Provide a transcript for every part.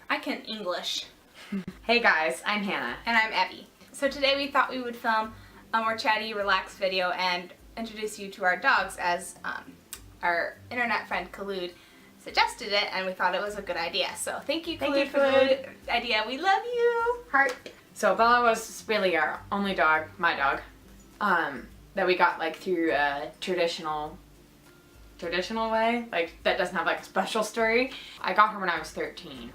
I can English. Hey guys, I'm Hannah. And I'm Abby. So today we thought we would film a more chatty, relaxed video and introduce you to our dogs as our internet friend Khaloud suggested it, and we thought it was a good idea. So thank you, Khaloud, for the idea. We love you. Heart. So Bella was really our only dog, my dog, that we got like through a traditional way, like that doesn't have like a special story. I got her when I was 13.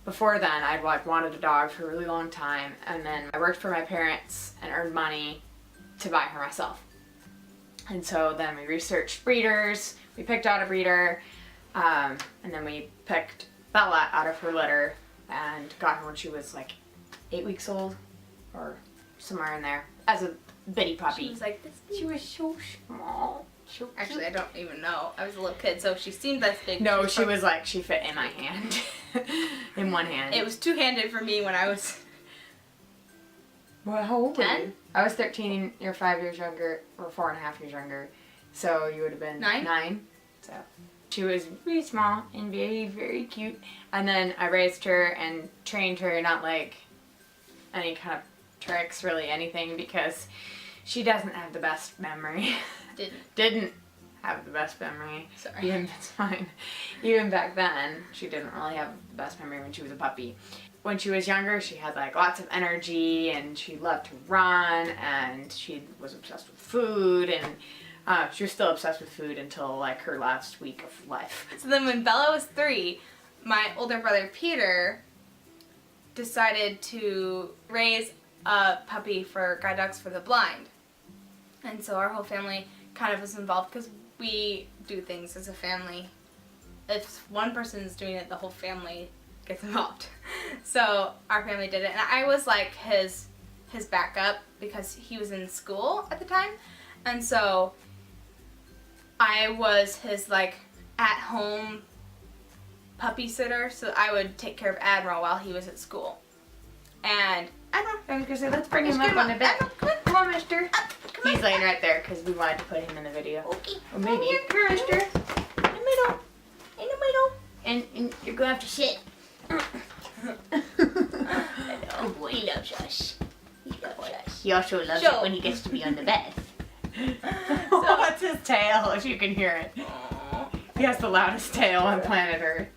Before then, I'd like wanted a dog for a really long time, and then I worked for my parents and earned money to buy her myself. And so then we researched breeders, we picked out a breeder, and then we picked Bella out of her litter and got her when she was like 8 weeks old, or somewhere in there, as a bitty puppy. She was like this big. She was so small. Actually, I don't even know. I was a little kid, so she seemed this big. No, she was like, she fit in my hand. In one hand. It was two-handed for me when I was... Well, how old 10? were you? I was 13, you're 5 years younger, or 4.5 years younger. So you would have been 9. So she was really small and very, very cute. And then I raised her and trained her, not like any kind of tricks, really anything, because she doesn't have the best memory. Didn't have the best memory. Sorry. It's fine. Even back then, she didn't really have the best memory when she was a puppy. When she was younger, she had like lots of energy, and she loved to run, and she was obsessed with food, and she was still obsessed with food until like her last week of life. So then when Bella was 3, my older brother Peter decided to raise a puppy for guide dogs for the blind. And so our whole family kind of was involved because we do things as a family. If one person is doing it, the whole family gets involved. So our family did it, and I was like his backup because he was in school at the time, and so I was his like at-home puppy sitter. So I would take care of Admiral while he was at school. And I was gonna say, let's bring him up on the bed. Come on, mister. He's laying right there because we wanted to put him in the video. Okay. Or maybe. Come here, mister. In the middle. In the middle. And you're going to have to sit. Oh boy, he loves us. He loves us. He also loves it when he gets to be on the bed. What's his tail, if you can hear it? Aww. He has the loudest tail on planet Earth.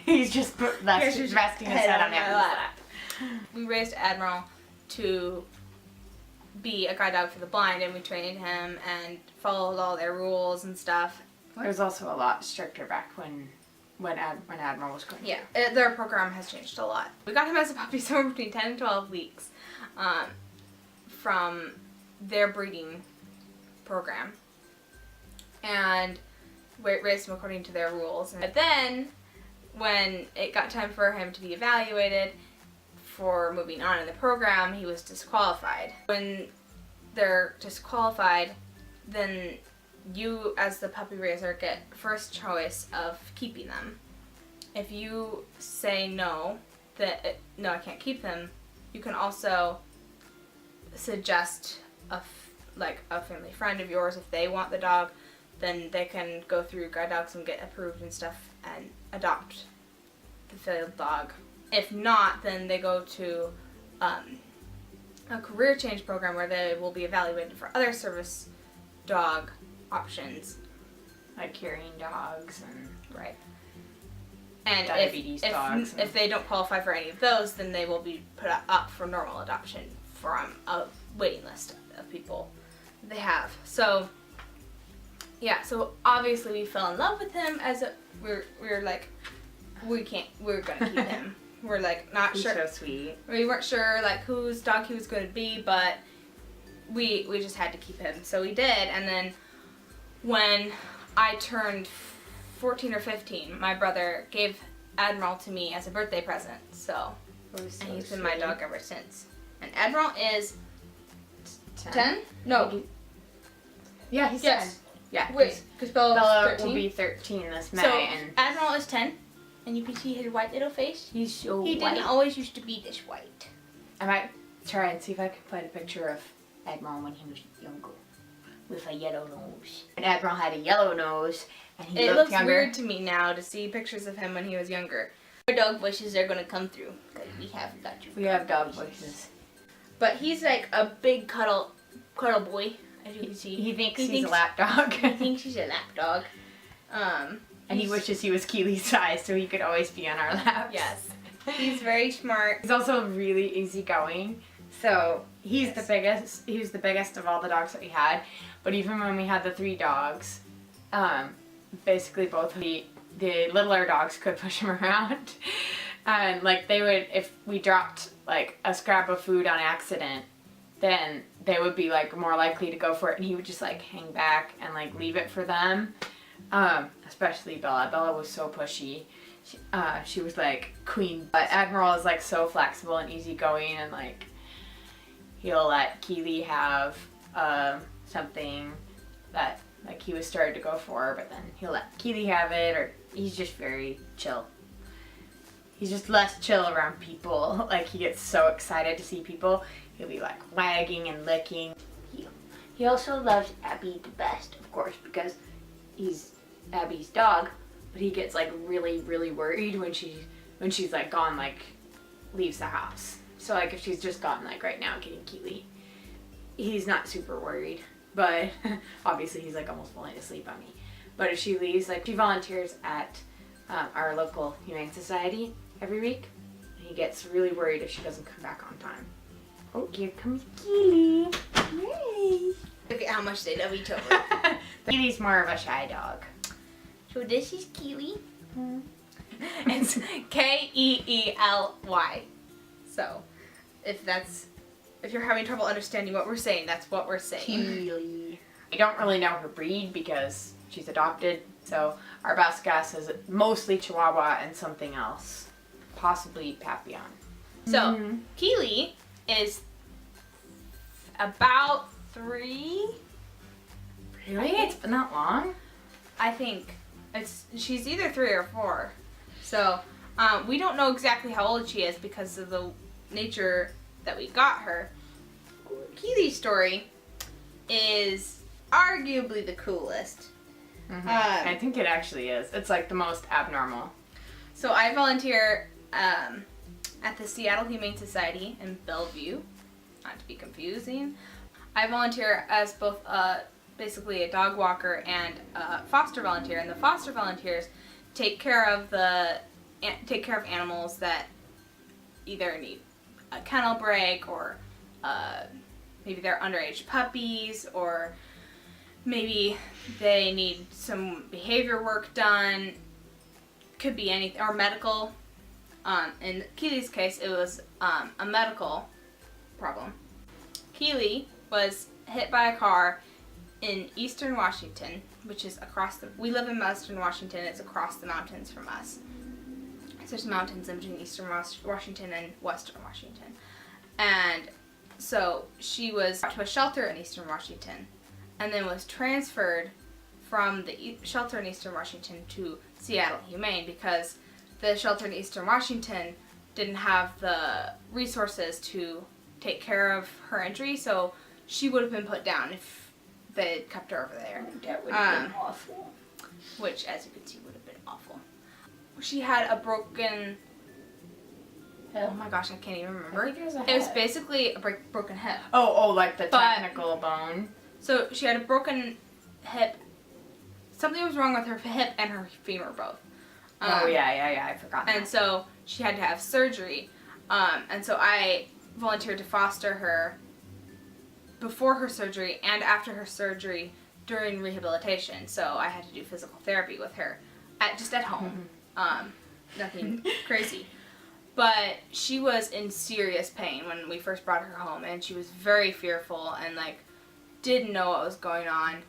He's just resting his head on my lap. We raised Admiral to be a guide dog for the blind, and we trained him and followed all their rules and stuff. It was also a lot stricter back when Admiral was going. Yeah, their program has changed a lot. We got him as a puppy somewhere between 10 and 12 weeks from their breeding program, and we raised him according to their rules. But then when it got time for him to be evaluated for moving on in the program, he was disqualified. When they're disqualified, then you as the puppy raiser get first choice of keeping them. If you say no, no, I can't keep them, you can also suggest a family friend of yours. If they want the dog, then they can go through guide dogs and get approved and stuff and adopt the failed dog. If not, then they go to a career change program where they will be evaluated for other service dog options, like carrying dogs and right. And diabetes dogs. If they don't qualify for any of those, then they will be put up for normal adoption from a waiting list of people they have. So yeah, so obviously we fell in love with him we're like, we're gonna keep him. We're like not He's sure. So sweet. We weren't sure like whose dog he was going to be, but we just had to keep him. So we did, and then when I turned 14 or 15, my brother gave Admiral to me as a birthday present. So and he's been my dog ever since. And Admiral is 10? No. Yeah, he's 10. Yeah. Wait, because Bella will be 13 this May. So and Admiral is 10, and you can see his white little face. He's so He white. didn't always used to be this white. I might try and see if I can find a picture of Admiral when he was younger. with a yellow nose. And Admiral had a yellow nose, and he It looked looks younger. weird to me now to see pictures of him when he was younger. Our dog voices are gonna come through because we have got you. We have dog voices. But he's like a big cuddle boy, as you can see. He thinks he's a lap dog. He thinks he's a lap dog. And he wishes he was Keely's size so he could always be on our laps. Yes. He's very smart. He's also really easygoing. So he's the biggest. He was the biggest of all the dogs that we had. But even when we had the 3 dogs, basically both of the littler dogs could push him around. And like they would, if we dropped like a scrap of food on accident, then they would be like more likely to go for it, and he would just like hang back and like leave it for them. Especially Bella. Bella was so pushy. She was like queen. But Admiral is like so flexible and easygoing, and like he'll let Keely have something that like he was starting to go for, but then he'll let Keely have it, or he's just very chill. He's just less chill around people. Like he gets so excited to see people. He'll be like wagging and licking. He also loves Abby the best, of course, because he's Abby's dog, but he gets like really, really worried when she's like gone, like leaves the house. So like if she's just gone like right now getting Keely, he's not super worried, but obviously he's like almost falling asleep on me. But if she leaves, like she volunteers at our local Humane Society every week, and he gets really worried if she doesn't come back on time. Oh, here comes Keely. Yay! Look at how much they love each other. Keely's more of a shy dog. So this is Keely. It's Keely. So if you're having trouble understanding what we're saying, that's what we're saying. Keely. We don't really know her breed because she's adopted, so our best guess is mostly Chihuahua and something else, possibly Papillon. So Keely is about 3. Really? It's been that long? I think she's either 3 or 4. So we don't know exactly how old she is because of the nature that we got her. Keely's story is arguably the coolest. I think it actually is. It's like the most abnormal. So I volunteer at the Seattle Humane Society in Bellevue, not to be confusing. I volunteer as both basically a dog walker and a foster volunteer, and the foster volunteers take care of animals that either need a kennel break, or maybe they're underage puppies, or maybe they need some behavior work done. Could be anything, or medical. In Keely's case, it was a medical problem. Keely was hit by a car in eastern Washington, which is we live in western Washington, it's across the mountains from us. So there's mountains in between eastern Washington and western Washington. And so she was brought to a shelter in eastern Washington, and then was transferred from the shelter in eastern Washington to Seattle Humane because the shelter in eastern Washington didn't have the resources to take care of her injury, so she would have been put down if they had kept her over there. That would have been awful. Which, as you can see, would have been awful. She had a broken... Oh my gosh, I can't even remember. I think it was basically a broken hip. Oh, like the technical bone. So she had a broken hip. Something was wrong with her hip and her femur both. I forgot. And so she had to have surgery. And so I volunteered to foster her before her surgery and after her surgery during rehabilitation. So I had to do physical therapy with her just at home. Nothing crazy. But she was in serious pain when we first brought her home, and she was very fearful and like didn't know what was going on.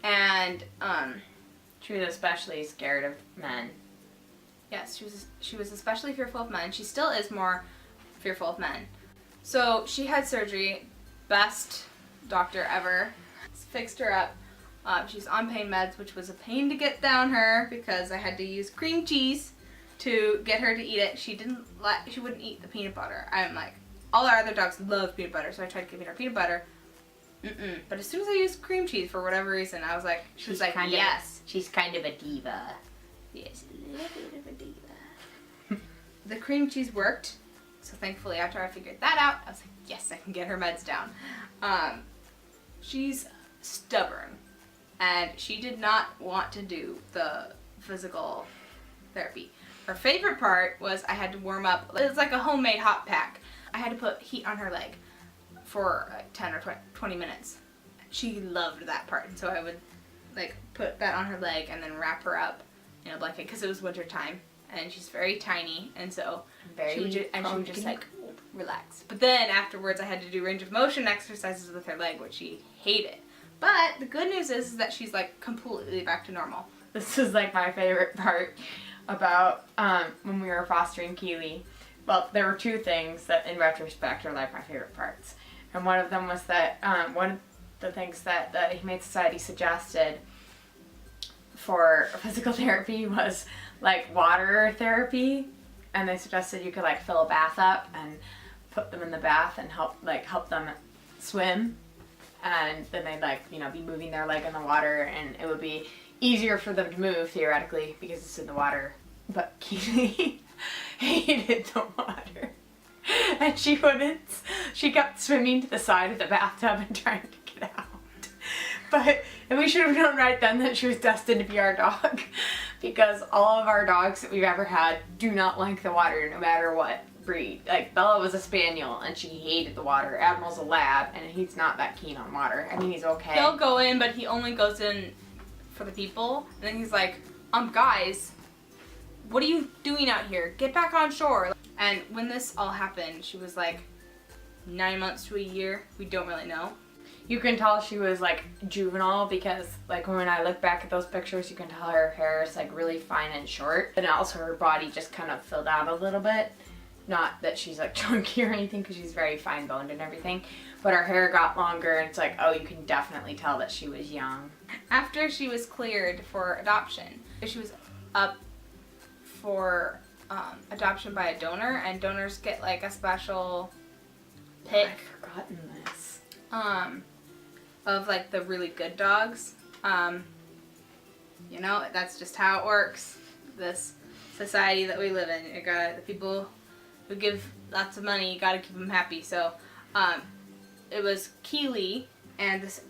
And she was especially scared of men. Yes, she was especially fearful of men. She still is more fearful of men. So she had surgery. Best doctor ever. Fixed her up. She's on pain meds, which was a pain to get down her because I had to use cream cheese to get her to eat it. She wouldn't eat the peanut butter. I'm like, all our other dogs love peanut butter, so I tried giving her peanut butter. But as soon as I used cream cheese for whatever reason, I was like, she was like, yes. She's kind of a diva. Yes, a little bit of a diva. The cream cheese worked. So thankfully, after I figured that out, I was like, yes, I can get her meds down. She's stubborn. And she did not want to do the physical therapy. Her favorite part was I had to warm up. It was like a homemade hot pack. I had to put heat on her leg for like 10 or 20 minutes. She loved that part. And so I would like put that on her leg and then wrap her up in a blanket because it was winter time. And she's very tiny. And so she would just like relax. But then afterwards I had to do range of motion exercises with her leg, which she hated. But the good news is that she's like completely back to normal. This is like my favorite part about when we were fostering Keely. Well, there were two things that in retrospect are like my favorite parts. And one of them was that one of the things that the Humane Society suggested for physical therapy was like water therapy. And they suggested you could like fill a bath up and put them in the bath and help them swim. And then they'd like, you know, be moving their leg in the water and it would be easier for them to move theoretically because it's in the water. But Keely hated the water. And she wouldn't. She kept swimming to the side of the bathtub and trying to get out. And we should have known right then that she was destined to be our dog. Because all of our dogs that we've ever had do not like the water no matter what breed. Like Bella was a spaniel and she hated the water. Admiral's a lab and he's not that keen on water. I mean, he's okay. He'll go in, but he only goes in for the people. And then he's like, guys, what are you doing out here? Get back on shore. And when this all happened, she was like 9 months to a year. We don't really know. You can tell she was like juvenile because like when I look back at those pictures, you can tell her hair is like really fine and short. And also her body just kind of filled out a little bit. Not that she's like chunky or anything because she's very fine boned and everything. But her hair got longer and it's like, oh, you can definitely tell that she was young. After she was cleared for adoption, she was up for adoption by a donor, and donors get like a special pick. I've forgotten this. Of like the really good dogs. You know, that's just how it works. This society that we live in, the people who give lots of money, you gotta keep them happy. So, it was Keely and this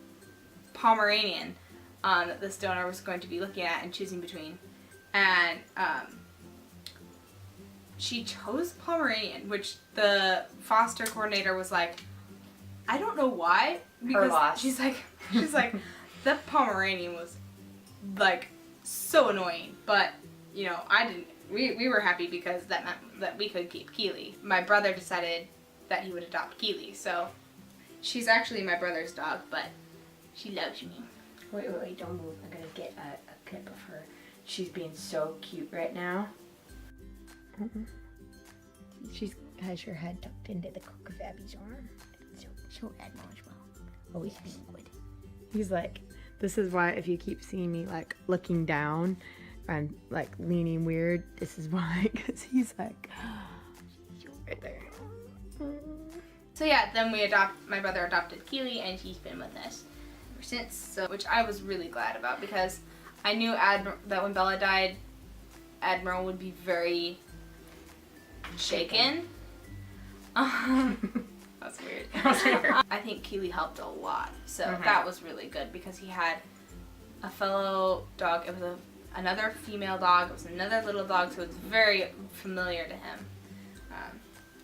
Pomeranian that this donor was going to be looking at and choosing between. And she chose Pomeranian, which the foster coordinator was like, I don't know why. Because she's like, the Pomeranian was like so annoying. But, you know, we were happy because that meant that we could keep Keely. My brother decided that he would adopt Keely, so she's actually my brother's dog, but she loves me. Wait, don't move. I'm gonna get a clip of her. She's being so cute right now. She has her head tucked into the cook of Abby's arm. So Admiral as well. Always being good. He's like, this is why if you keep seeing me like looking down and like leaning weird, this is why, because he's like, she's right there. So yeah, then my brother adopted Keely, and he's been with us ever since. So, which I was really glad about because I knew that when Bella died, Admiral would be very shaken. That's weird. I think Keely helped a lot, so that was really good because he had a fellow dog. It was another female dog. It was another little dog, so it's very familiar to him.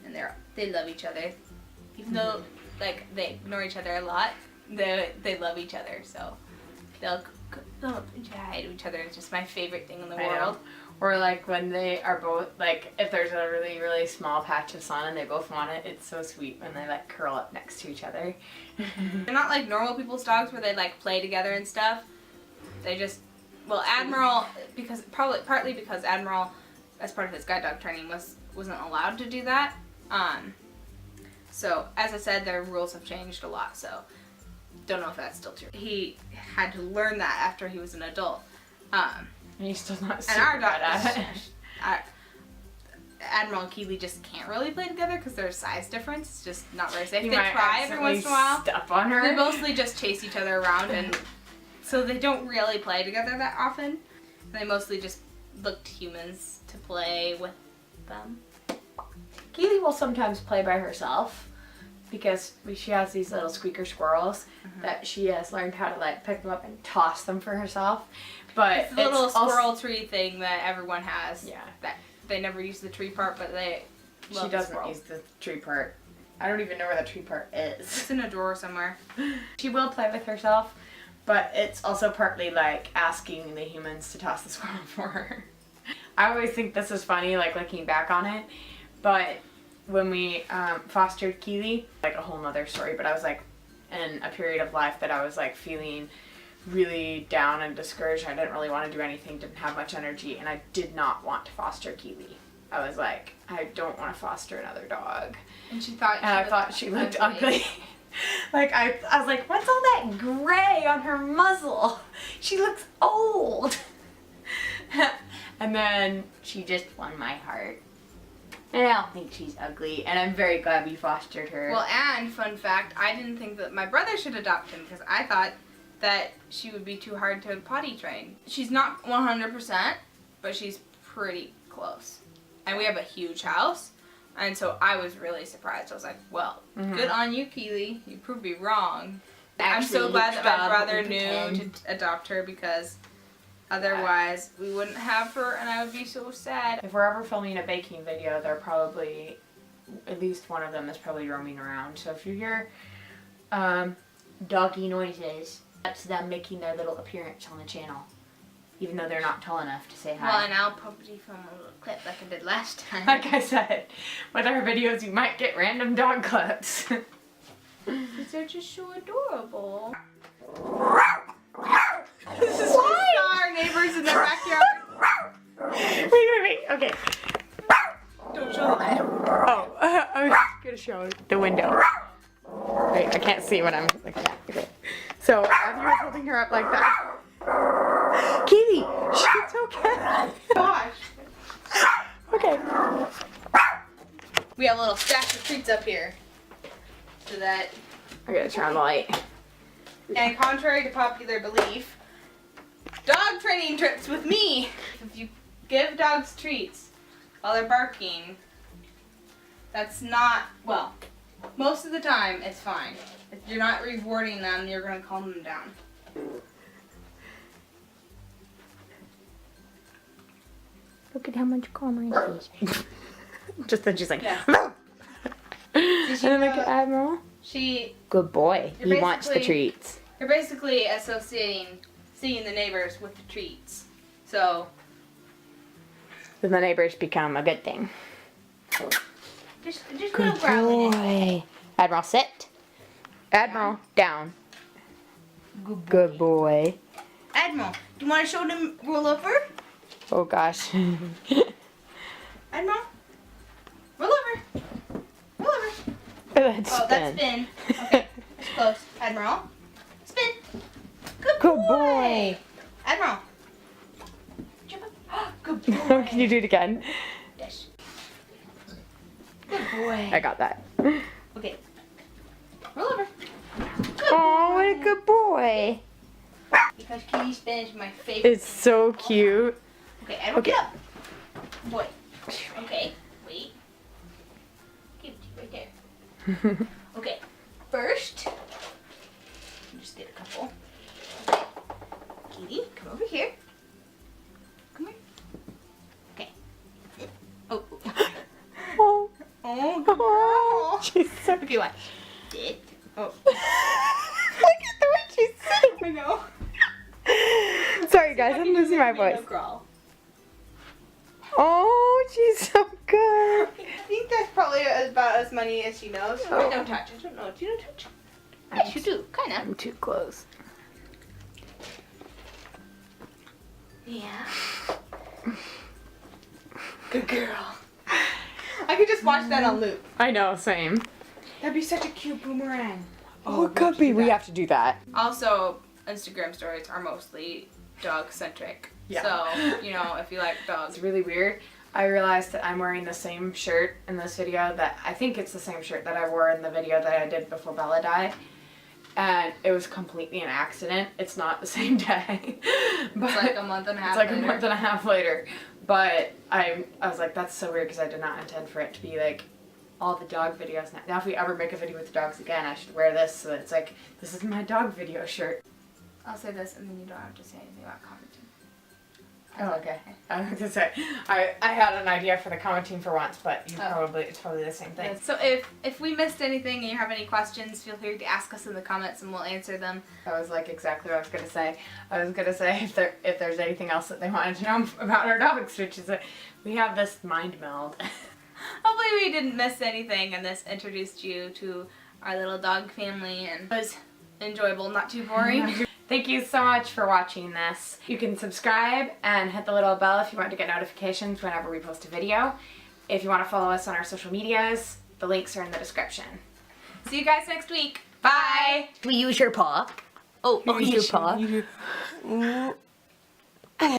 And they love each other, even though like they ignore each other a lot. They love each other, so they'll say hi to each other. It's just my favorite thing in the world. Or like when they are both, like if there's a really, really small patch of sun and they both want it, it's so sweet when they like curl up next to each other. They're not like normal people's dogs where they like play together and stuff. They just, well, Admiral, partly because Admiral, as part of his guide dog training, wasn't allowed to do that. So as I said, their rules have changed a lot, so don't know if that's still true. He had to learn that after he was an adult. And he's still not super and our good at it. Admiral and Keely just can't really play together because their size difference is just not very safe. You They might try every once in a while. Step on her. They mostly just chase each other around, and so they don't really play together that often. They mostly just look to humans to play with them. Keely will sometimes play by herself because she has these little squeaker squirrels that she has learned how to like pick them up and toss them for herself. But It's the little squirrel tree thing that everyone has. Yeah. That they never use the tree part, but they love She the doesn't squirrel. use the tree part. I don't even know where the tree part is. It's in a drawer somewhere. She will play with herself, but it's also partly like asking the humans to toss the squirrel for her. I always think this is funny, like looking back on it, but when we fostered Keely, like a whole nother story, but I was like in a period of life that I was like feeling really down and discouraged. I didn't really want to do anything, didn't have much energy, and I did not want to foster Keely. I was like, I don't want to foster another dog. And she thought. And I thought she looked ugly. Like I was like, what's all that gray on her muzzle? She looks old. And then she just won my heart. And I don't think she's ugly, and I'm very glad we fostered her. Well, and fun fact, I didn't think that my brother should adopt him because I thought that she would be too hard to potty train. She's not 100%, but she's pretty close. And we have a huge house, and so I was really surprised. I was like, well, good on you, Keely. You proved me wrong. I'm so glad that my brother knew to adopt her because otherwise we wouldn't have her and I would be so sad. If we're ever filming a baking video, they're probably, at least one of them is probably roaming around. So if you hear doggy noises, that's them making their little appearance on the channel. Even though they're not tall enough to say hi. Well, and I'll probably film a little clip like I did last time. Like I said, with our videos you might get random dog clips. Because they're just so adorable. This is Our neighbors in the backyard. Wait. Okay. Don't show them. Oh, I was gonna show the window. Wait, I can't see what I'm looking at. Okay. So, Abby was holding her up like that. Keely, she's okay. Gosh. Okay. We have a little stash of treats up here. So that, I gotta turn on the light. and contrary to popular belief, dog training trips with me. If you give dogs treats while they're barking, that's not, well, most of the time it's fine. If you're not rewarding them, you're going to calm them down. Look at how much calmer he is. Just then she's like, Yeah. no. Did And then look at Admiral. She, Good boy. You're He wants the basically- treats. you're basically associating seeing the neighbors with the treats. So, Then the neighbors become a good thing. just no growling. boy. Admiral, sit. Admiral, down. Good boy. Admiral, do you want to show them roll over? Oh gosh. Admiral, roll over. Roll over. That's Oh, that's spin. Okay, that's close. Admiral, spin. Good boy. Good boy. Admiral. Jump up. Good boy. Can you do it again? Yes. Good boy. I got that. Okay. Roll over. Good Oh, what a good boy. Because kitty spin is my favorite. It's so cute. Okay, Admiral, Okay. get up. Boy. Okay, wait. Give it to you right there. Okay, first, just get a couple. Okay. Kitty, come over here. Come here. Okay. Oh. Oh. Oh, good Oh, girl. she's so Okay, what? Sit. Oh. Look at the way she's sitting. I know. Sorry guys, I'm losing my voice. Crawl. Oh, she's so good. I think that's probably about as many as she knows. Oh. Don't touch. I don't know. Do you know touch? Yes, you do. Kind of. I'm too close. Yeah. Good girl. I could just watch that on loop. I know, same. That'd be such a cute boomerang. Oh, it could be. We have to do that. Also, Instagram stories are mostly dog centric. Yeah. So, you know, if you like dogs. It's really weird. I realized that I'm wearing the same shirt in this video that I think it's the same shirt that I wore in the video that I did before Bella died. And it was completely an accident. It's not the same day. But It's like a month and a half It's like later. a month and a half later. But I was like, that's so weird because I did not intend for it to be like all the dog videos. Now if we ever make a video with the dogs again, I should wear this so that it's like, this is my dog video shirt. I'll say this and then you don't have to say anything about commenting. Oh, okay. I was gonna say, I had an idea for the commenting for once, but it's probably the same thing. So if we missed anything and you have any questions, feel free to ask us in the comments and we'll answer them. That was like exactly what I was gonna say. I was gonna say if there's anything else that they wanted to know about our dogs, which is that we have this mind meld. Hopefully we didn't miss anything and this introduced you to our little dog family and was enjoyable, not too boring. Thank you so much for watching this. You can subscribe and hit the little bell if you want to get notifications whenever we post a video. If you want to follow us on our social medias, the links are in the description. See you guys next week. Bye! We use your paw. Oh, use your paw.